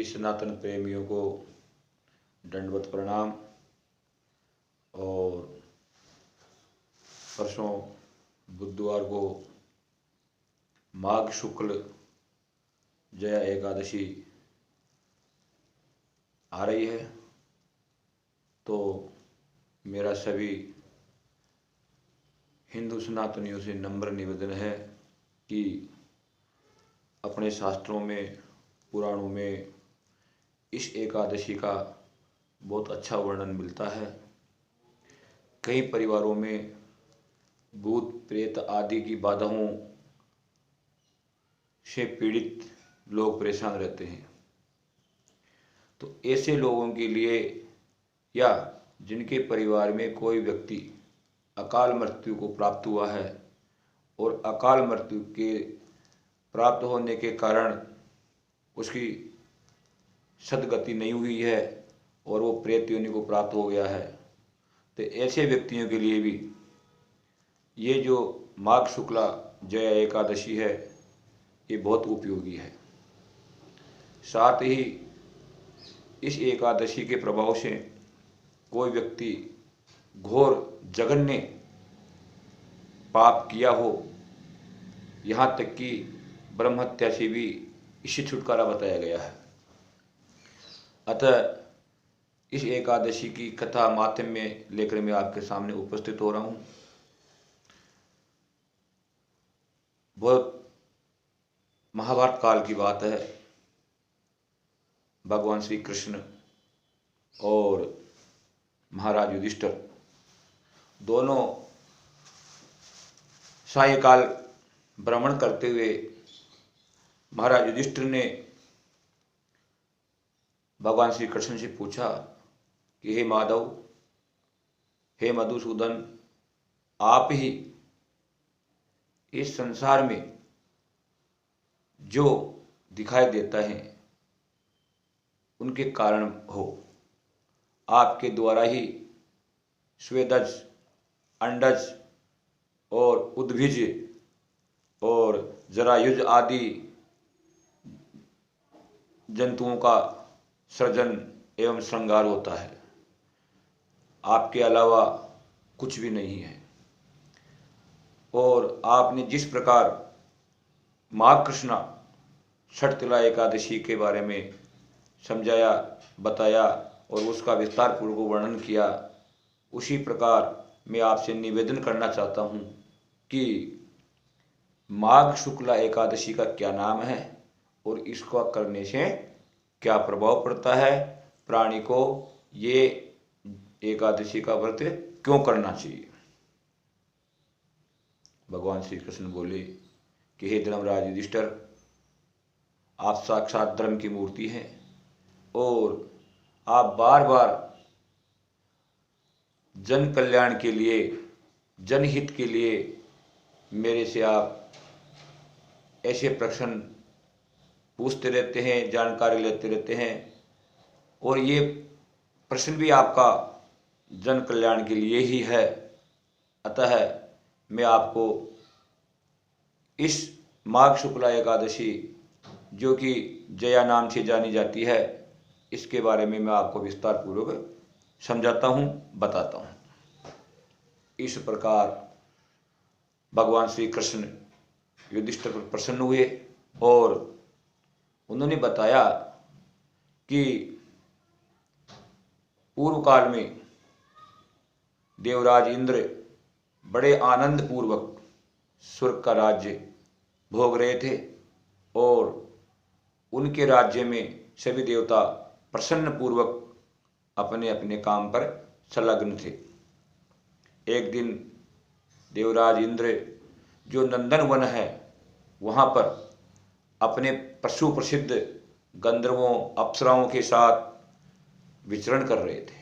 सभी सनातन प्रेमियों को दंडवत प्रणाम। और परसों बुधवार को माघ शुक्ल जया एकादशी आ रही है, तो मेरा सभी हिंदू सनातनियों से नम्र निवेदन है कि अपने शास्त्रों में, पुराणों में इस एकादशी का बहुत अच्छा वर्णन मिलता है। कई परिवारों में भूत प्रेत आदि की बाधाओं से पीड़ित लोग परेशान रहते हैं, तो ऐसे लोगों के लिए या जिनके परिवार में कोई व्यक्ति अकाल मृत्यु को प्राप्त हुआ है और अकाल मृत्यु के प्राप्त होने के कारण उसकी सद्गति नहीं हुई है और वो प्रेत योनि को प्राप्त हो गया है, तो ऐसे व्यक्तियों के लिए भी ये जो माघ शुक्ला जया एकादशी है ये बहुत उपयोगी है। साथ ही इस एकादशी के प्रभाव से कोई व्यक्ति घोर जघन्य पाप किया हो, यहाँ तक कि ब्रह्म हत्या से भी इसे छुटकारा बताया गया है। अतः इस एकादशी की कथा माध्यम में लेकर मैं आपके सामने उपस्थित हो रहा हूँ। बहुत महाभारत काल की बात है। भगवान श्री कृष्ण और महाराज युधिष्ठिर दोनों सायकाल भ्रमण करते हुए महाराज युधिष्ठिर ने भगवान श्री कृष्ण से पूछा कि हे माधव, हे मधुसूदन, आप ही इस संसार में जो दिखाई देता है उनके कारण हो। आपके द्वारा ही स्वेदज, अंडज और उद्भिज और जरायुज आदि जंतुओं का सृजन एवं श्रृंगार होता है, आपके अलावा कुछ भी नहीं है। और आपने जिस प्रकार माघ कृष्णा षटतिला एकादशी के बारे में समझाया, बताया और उसका विस्तार पूर्वक वर्णन किया, उसी प्रकार मैं आपसे निवेदन करना चाहता हूँ कि माघ शुक्ला एकादशी का क्या नाम है और इसको करने से क्या प्रभाव पड़ता है, प्राणी को ये एकादशी का व्रत क्यों करना चाहिए। भगवान श्री कृष्ण बोले कि हे धर्मराज युधिष्ठिर, आप साक्षात धर्म की मूर्ति हैं और आप बार बार जन कल्याण के लिए, जनहित के लिए मेरे से आप ऐसे प्रश्न पूछते रहते हैं, जानकारी लेते रहते हैं, और ये प्रश्न भी आपका जन कल्याण के लिए ही है। अतः मैं आपको इस माघ शुक्ला एकादशी, जो कि जया नाम से जानी जाती है, इसके बारे में मैं आपको विस्तार पूर्वक समझाता हूँ, बताता हूँ। इस प्रकार भगवान श्री कृष्ण युधिष्ठिर पर प्रसन्न हुए और उन्होंने बताया कि पूर्व काल में देवराज इंद्र बड़े आनंद पूर्वक स्वर्ग का राज्य भोग रहे थे और उनके राज्य में सभी देवता प्रसन्न पूर्वक अपने अपने काम पर संलग्न थे। एक दिन देवराज इंद्र, जो नंदन वन है, वहाँ पर अपने पशु प्रसिद्ध गंधर्वों, अप्सराओं के साथ विचरण कर रहे थे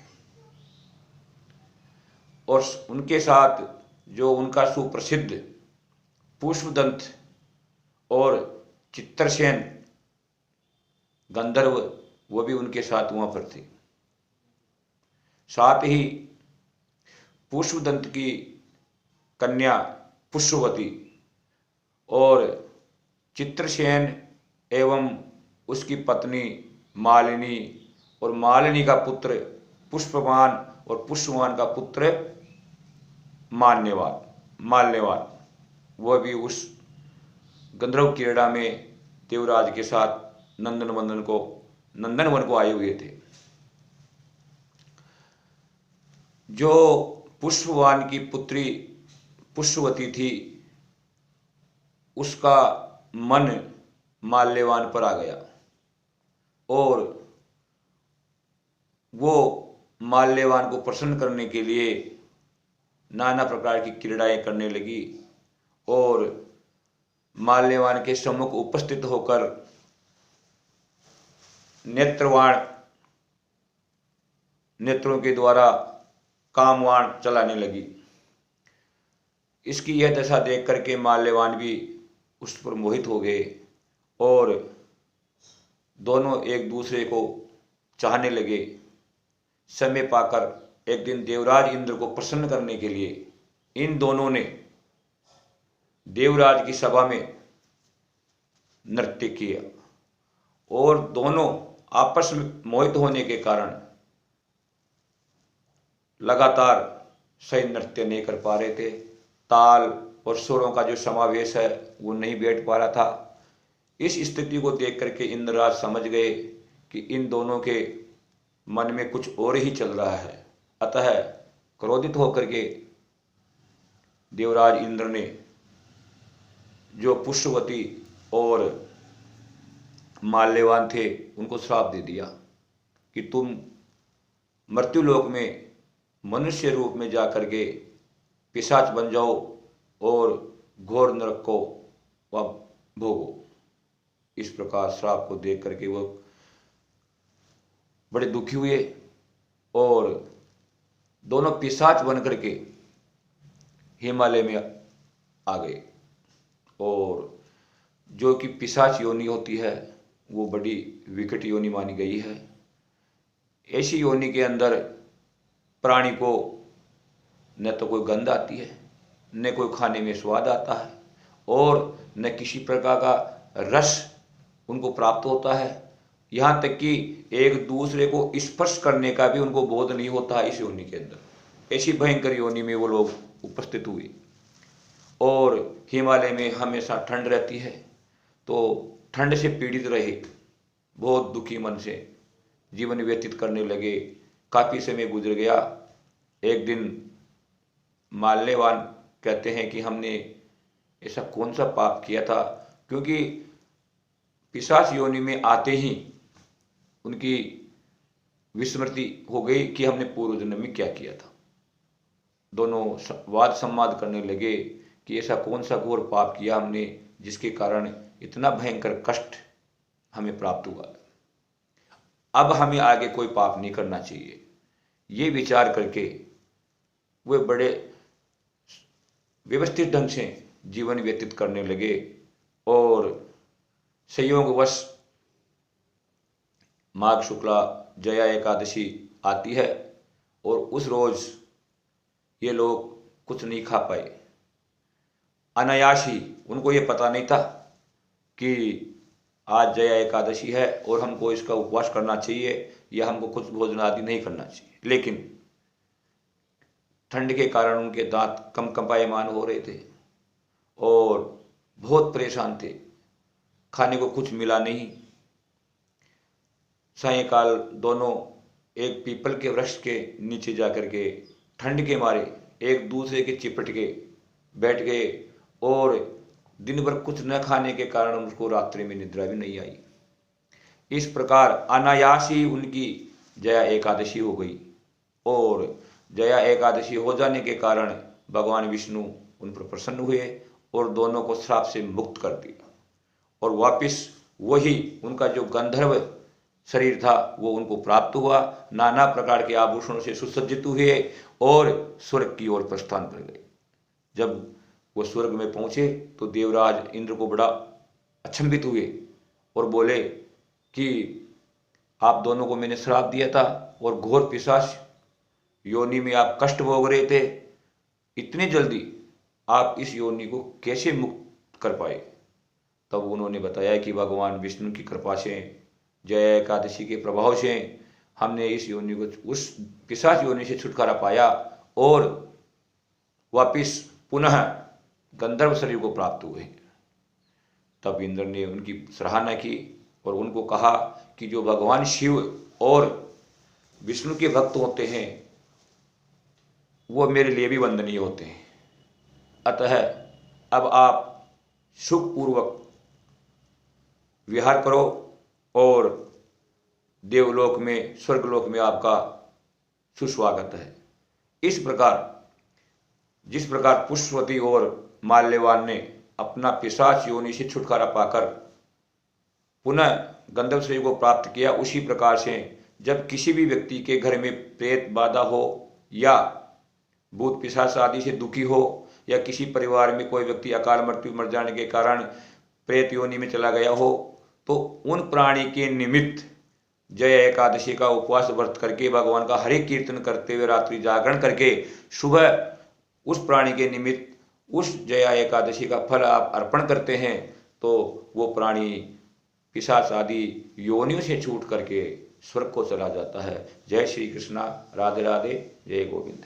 और उनके साथ जो उनका सुप्रसिद्ध पुष्पदंत और चित्रसेन गंधर्व, वो भी उनके साथ वहाँ पर थे। साथ ही पुष्पदंत की कन्या पुष्पवती और चित्रसेन एवं उसकी पत्नी मालिनी, और मालिनी का पुत्र पुष्पवान, और पुष्पवान का पुत्र माल्यवान। वह भी उस गंधर्व क्रीड़ा में देवराज के साथ नंदनवन को आए हुए थे। जो पुष्पवान की पुत्री पुष्पवती थी, उसका मन माल्यवान पर आ गया और वो माल्यवान को प्रसन्न करने के लिए नाना प्रकार की क्रीड़ाएं करने लगी और माल्यवान के सम्मुख उपस्थित होकर नेत्रों के द्वारा कामवाण चलाने लगी। इसकी यह दशा देख करके माल्यवान भी उस पर मोहित हो गए और दोनों एक दूसरे को चाहने लगे। समय पाकर एक दिन देवराज इंद्र को प्रसन्न करने के लिए इन दोनों ने देवराज की सभा में नृत्य किया और दोनों आपस में मोहित होने के कारण लगातार सही नृत्य नहीं कर पा रहे थे। ताल और सुरों का जो समावेश है वो नहीं बैठ पा रहा था। इस स्थिति को देख करके इंद्रराज समझ गए कि इन दोनों के मन में कुछ और ही चल रहा है। अतः क्रोधित होकर के देवराज इंद्र ने जो पुष्पवती और माल्यवान थे उनको श्राप दे दिया कि तुम मृत्युलोक में मनुष्य रूप में जाकर के पिशाच बन जाओ और घोर नरक को वह भोगो। इस प्रकार श्राप को देख करके वह बड़े दुखी हुए और दोनों पिशाच बन करके हिमालय में आ गए। और जो कि पिशाच योनि होती है वो बड़ी विकट योनि मानी गई है। ऐसी योनि के अंदर प्राणी को न तो कोई गंध आती है, न कोई खाने में स्वाद आता है और न किसी प्रकार का रस उनको प्राप्त होता है। यहाँ तक कि एक दूसरे को स्पर्श करने का भी उनको बोध नहीं होता इस योनि के अंदर। ऐसी भयंकर योनि में वो लोग उपस्थित हुए और हिमालय में हमेशा ठंड रहती है तो ठंड से पीड़ित रहे, बहुत दुखी मन से जीवन व्यतीत करने लगे। काफ़ी समय गुजर गया। एक दिन माल्यवान कहते हैं कि हमने ऐसा कौन सा पाप किया था, क्योंकि पिशाच योनि में आते ही उनकी विस्मृति हो गई कि हमने पूर्व जन्म में क्या किया था। दोनों वाद संवाद करने लगे कि ऐसा कौन सा घोर पाप किया हमने जिसके कारण इतना भयंकर कष्ट हमें प्राप्त हुआ। अब हमें आगे कोई पाप नहीं करना चाहिए। ये विचार करके वे बड़े व्यवस्थित ढंग से जीवन व्यतीत करने लगे और संयोगवश माघ शुक्ला जया एकादशी आती है और उस रोज ये लोग कुछ नहीं खा पाए। अनायास ही, उनको ये पता नहीं था कि आज जया एकादशी है और हमको इसका उपवास करना चाहिए या हमको कुछ भोजन आदि नहीं करना चाहिए, लेकिन ठंड के कारण उनके दांत कंपायमान हो रहे थे और बहुत परेशान थे। खाने को कुछ मिला नहीं। सायंकाल दोनों एक पीपल के वृक्ष के नीचे जाकर के ठंड के मारे एक दूसरे के चिपट के बैठ गए और दिन भर कुछ न खाने के कारण उसको रात्रि में निद्रा भी नहीं आई। इस प्रकार अनायास ही उनकी जया एकादशी हो गई और जया एकादशी हो जाने के कारण भगवान विष्णु उन पर प्रसन्न हुए और दोनों को श्राप से मुक्त कर दिया और वापिस वही उनका जो गंधर्व शरीर था वो उनको प्राप्त हुआ। नाना प्रकार के आभूषणों से सुसज्जित हुए और स्वर्ग की ओर प्रस्थान कर गए। जब वो स्वर्ग में पहुंचे तो देवराज इंद्र को बड़ा अचंभित हुए और बोले कि आप दोनों को मैंने श्राप दिया था और घोर पिशाच योनि में आप कष्ट भोग रहे थे, इतनी जल्दी आप इस योनि को कैसे मुक्त कर पाए। तब उन्होंने बताया कि भगवान विष्णु की कृपा से जया एकादशी के प्रभाव से हमने इस योनि को, उस पिशाच योनि से छुटकारा पाया और वापिस पुनः गंधर्व शरीर को प्राप्त हुए। तब इंद्र ने उनकी सराहना की और उनको कहा कि जो भगवान शिव और विष्णु के भक्त होते हैं वो मेरे लिए भी वंदनीय होते हैं। अतः अब आप सुखपूर्वक विहार करो और देवलोक में, स्वर्गलोक में आपका सुस्वागत है। इस प्रकार जिस प्रकार पुष्पवती और माल्यवान ने अपना पिशाच योनि से छुटकारा पाकर पुनः गंधर्व शरीर को प्राप्त किया, उसी प्रकार से जब किसी भी व्यक्ति के घर में प्रेत बाधा हो या भूत पिशाच आदि से दुखी हो या किसी परिवार में कोई व्यक्ति अकाल मृत्यु मर जाने के कारण प्रेत योनि में चला गया हो, तो उन प्राणी के निमित्त जय एकादशी का उपवास व्रत करके भगवान का हरे कीर्तन करते हुए रात्रि जागरण करके सुबह उस प्राणी के निमित्त उस जया एकादशी का फल आप अर्पण करते हैं, तो वो प्राणी पिशाच आदि योनियों से छूट करके स्वर्ग को चला जाता है। जय श्री कृष्णा, राधे राधे, जय गोविंद।